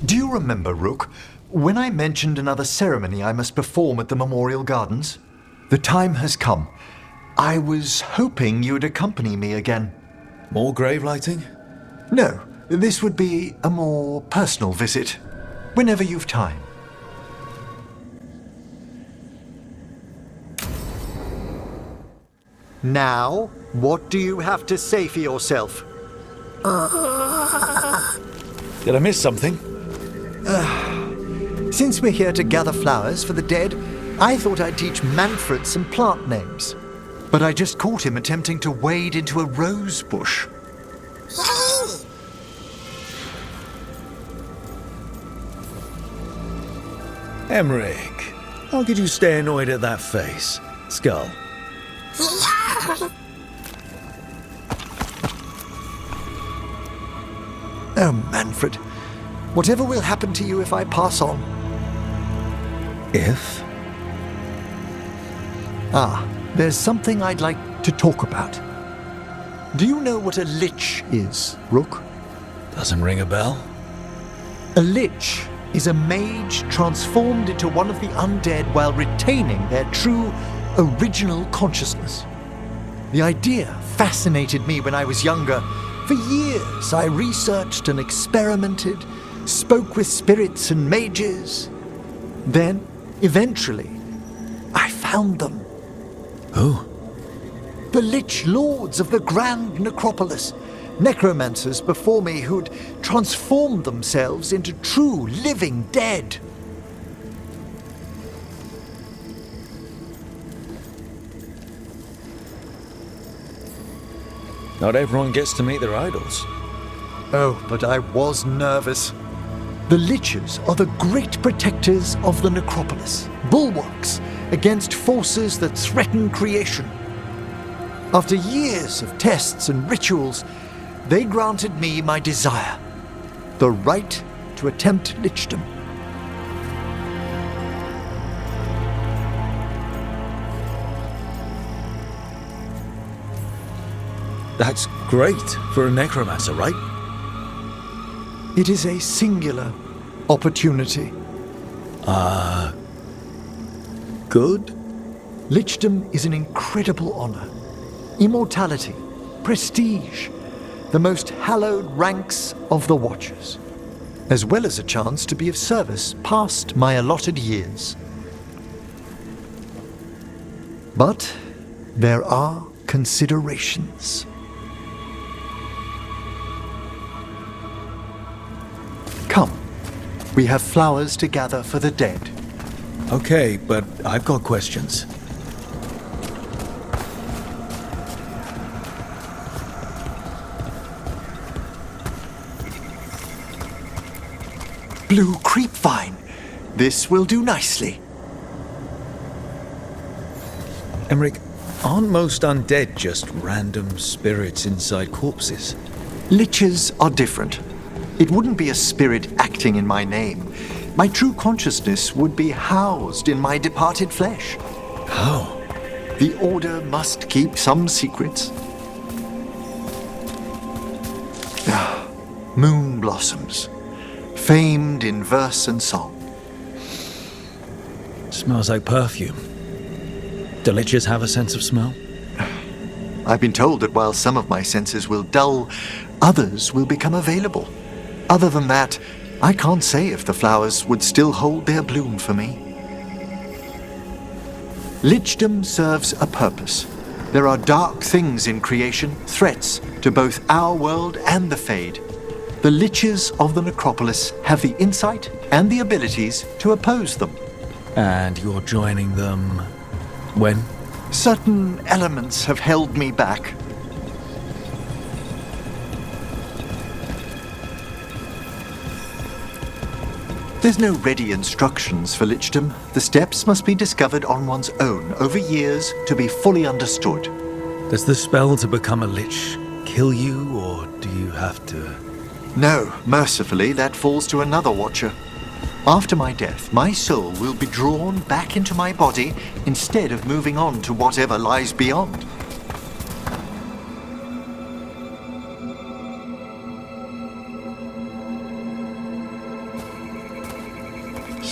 Do you remember, Rook, when I mentioned another ceremony I must perform at the Memorial Gardens? The time has come. I was hoping you'd accompany me again. More grave lighting? No, this would be a more personal visit, whenever you've time. Now, what do you have to say for yourself? Did I miss something? Since we're here to gather flowers for the dead, I thought I'd teach Manfred some plant names. But I just caught him attempting to wade into a rose bush. Emmrich, how could you stay annoyed at that face? Skull. Oh, Manfred. Whatever will happen to you if I pass on? If? There's something I'd like to talk about. Do you know what a lich is, Rook? Doesn't ring a bell? A lich is a mage transformed into one of the undead while retaining their true, original consciousness. The idea fascinated me when I was younger. For years, I researched and experimented, spoke with spirits and mages. Then, eventually, I found them. Who? The Lich Lords of the Grand Necropolis. Necromancers before me who'd transformed themselves into true living dead. Not everyone gets to meet their idols. Oh, but I was nervous. The Liches are the great protectors of the necropolis, bulwarks against forces that threaten creation. After years of tests and rituals, they granted me my desire, the right to attempt lichdom. That's great for a necromancer, right? It is a singular opportunity. Good? Lichdom is an incredible honor. Immortality, prestige, the most hallowed ranks of the Watchers, as well as a chance to be of service past my allotted years. But there are considerations. Come, we have flowers to gather for the dead. Okay, but I've got questions. Blue creepvine. This will do nicely. Emmrich, aren't most undead just random spirits inside corpses? Liches are different. It wouldn't be a spirit acting in my name. My true consciousness would be housed in my departed flesh. How? The Order must keep some secrets. Moon blossoms, famed in verse and song. Smells like perfume. Do liches have a sense of smell? I've been told that while some of my senses will dull, others will become available. Other than that, I can't say if the flowers would still hold their bloom for me. Lichdom serves a purpose. There are dark things in creation, threats to both our world and the Fade. The Liches of the Necropolis have the insight and the abilities to oppose them. And you're joining them when? Certain elements have held me back. There's no ready instructions for lichdom. The steps must be discovered on one's own over years to be fully understood. Does the spell to become a lich kill you, or do you have to? No, mercifully, that falls to another Watcher. After my death, my soul will be drawn back into my body instead of moving on to whatever lies beyond.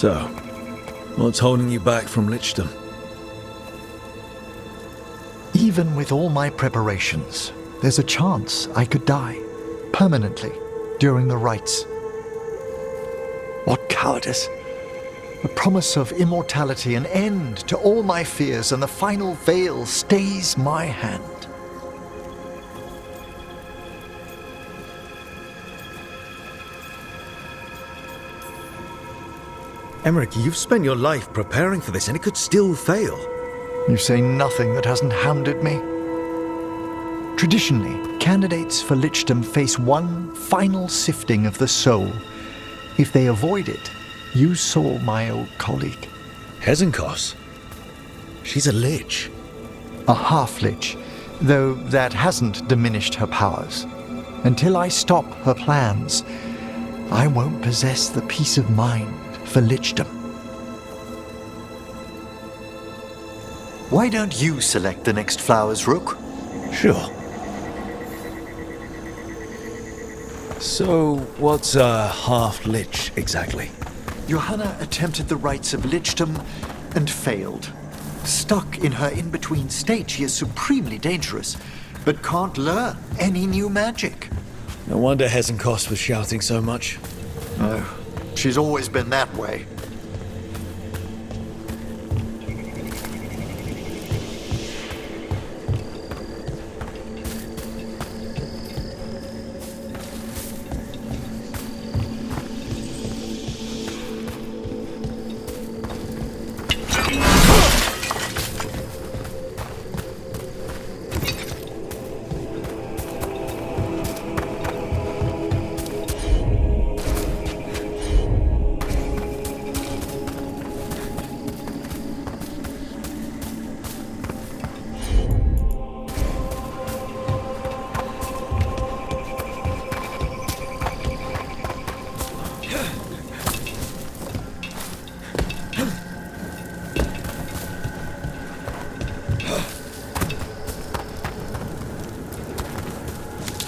So, what's holding you back from lichdom? Even with all my preparations, there's a chance I could die permanently during the rites. What cowardice! The promise of immortality, an end to all my fears, and the final veil stays my hand. Emmrich, you've spent your life preparing for this, and it could still fail. You say nothing that hasn't hounded me. Traditionally, candidates for lichdom face one final sifting of the soul. If they avoid it, you saw my old colleague. Hezenkos? She's a lich. A half-lich, though that hasn't diminished her powers. Until I stop her plans, I won't possess the peace of mind for lichdom. Why don't you select the next flowers, Rook? Sure. So, what's a half-lich exactly? Johanna attempted the rites of lichdom and failed. Stuck in her in-between state, she is supremely dangerous, but can't learn any new magic. No wonder Hezenkos was shouting so much. Oh, she's always been that way.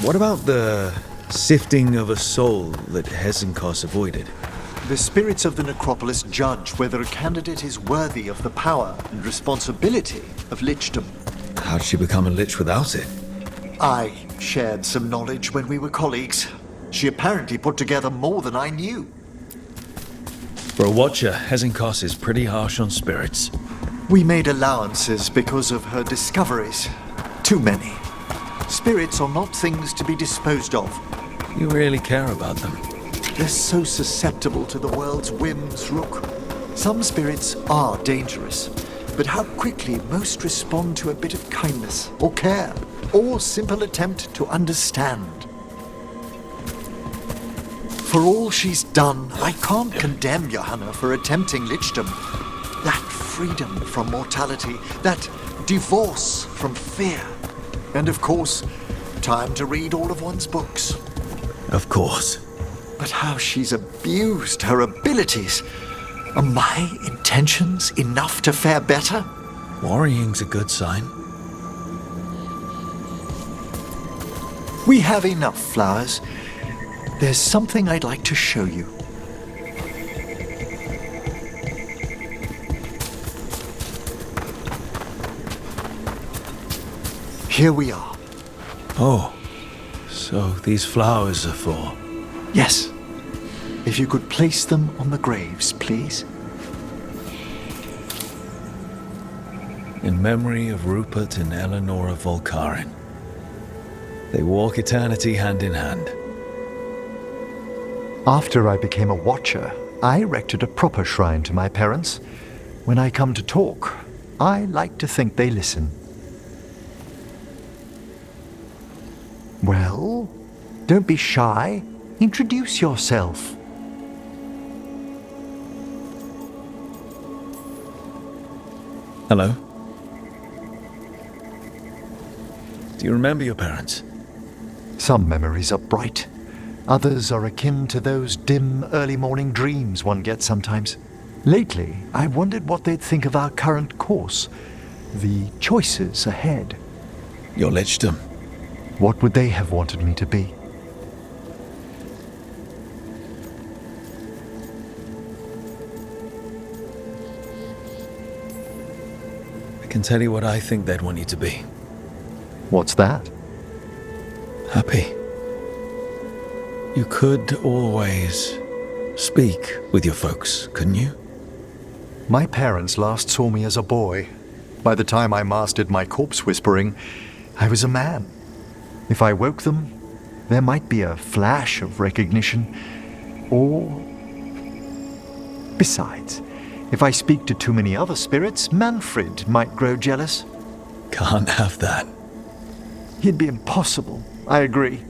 What about the sifting of a soul that Hezenkos avoided? The spirits of the necropolis judge whether a candidate is worthy of the power and responsibility of lichdom. How'd she become a lich without it? I shared some knowledge when we were colleagues. She apparently put together more than I knew. For a watcher, Hezenkos is pretty harsh on spirits. We made allowances because of her discoveries. Too many. Spirits are not things to be disposed of. You really care about them. They're so susceptible to the world's whims, Rook. Some spirits are dangerous, but how quickly most respond to a bit of kindness or care or simple attempt to understand. For all she's done, I can't condemn Johanna for attempting lichdom. That freedom from mortality, that divorce from fear. And of course, time to read all of one's books. Of course. But how she's abused her abilities. Are my intentions enough to fare better? Worrying's a good sign. We have enough flowers. There's something I'd like to show you. Here we are. Oh, so these flowers are for... Yes. If you could place them on the graves, please. In memory of Rupert and Eleanora Volkarin. They walk eternity hand in hand. After I became a watcher, I erected a proper shrine to my parents. When I come to talk, I like to think they listen. Well, don't be shy. Introduce yourself. Hello? Do you remember your parents? Some memories are bright. Others are akin to those dim early morning dreams one gets sometimes. Lately, I wondered what they'd think of our current course, the choices ahead. Your lichdom. What would they have wanted me to be? can tell you what I think they'd want you to be. What's that? Happy. You could always speak with your folks, couldn't you? My parents last saw me as a boy. By the time I mastered my corpse whispering, I was a man. If I woke them, there might be a flash of recognition, or... Besides, if I speak to too many other spirits, Manfred might grow jealous. Can't have that. He'd be impossible, I agree.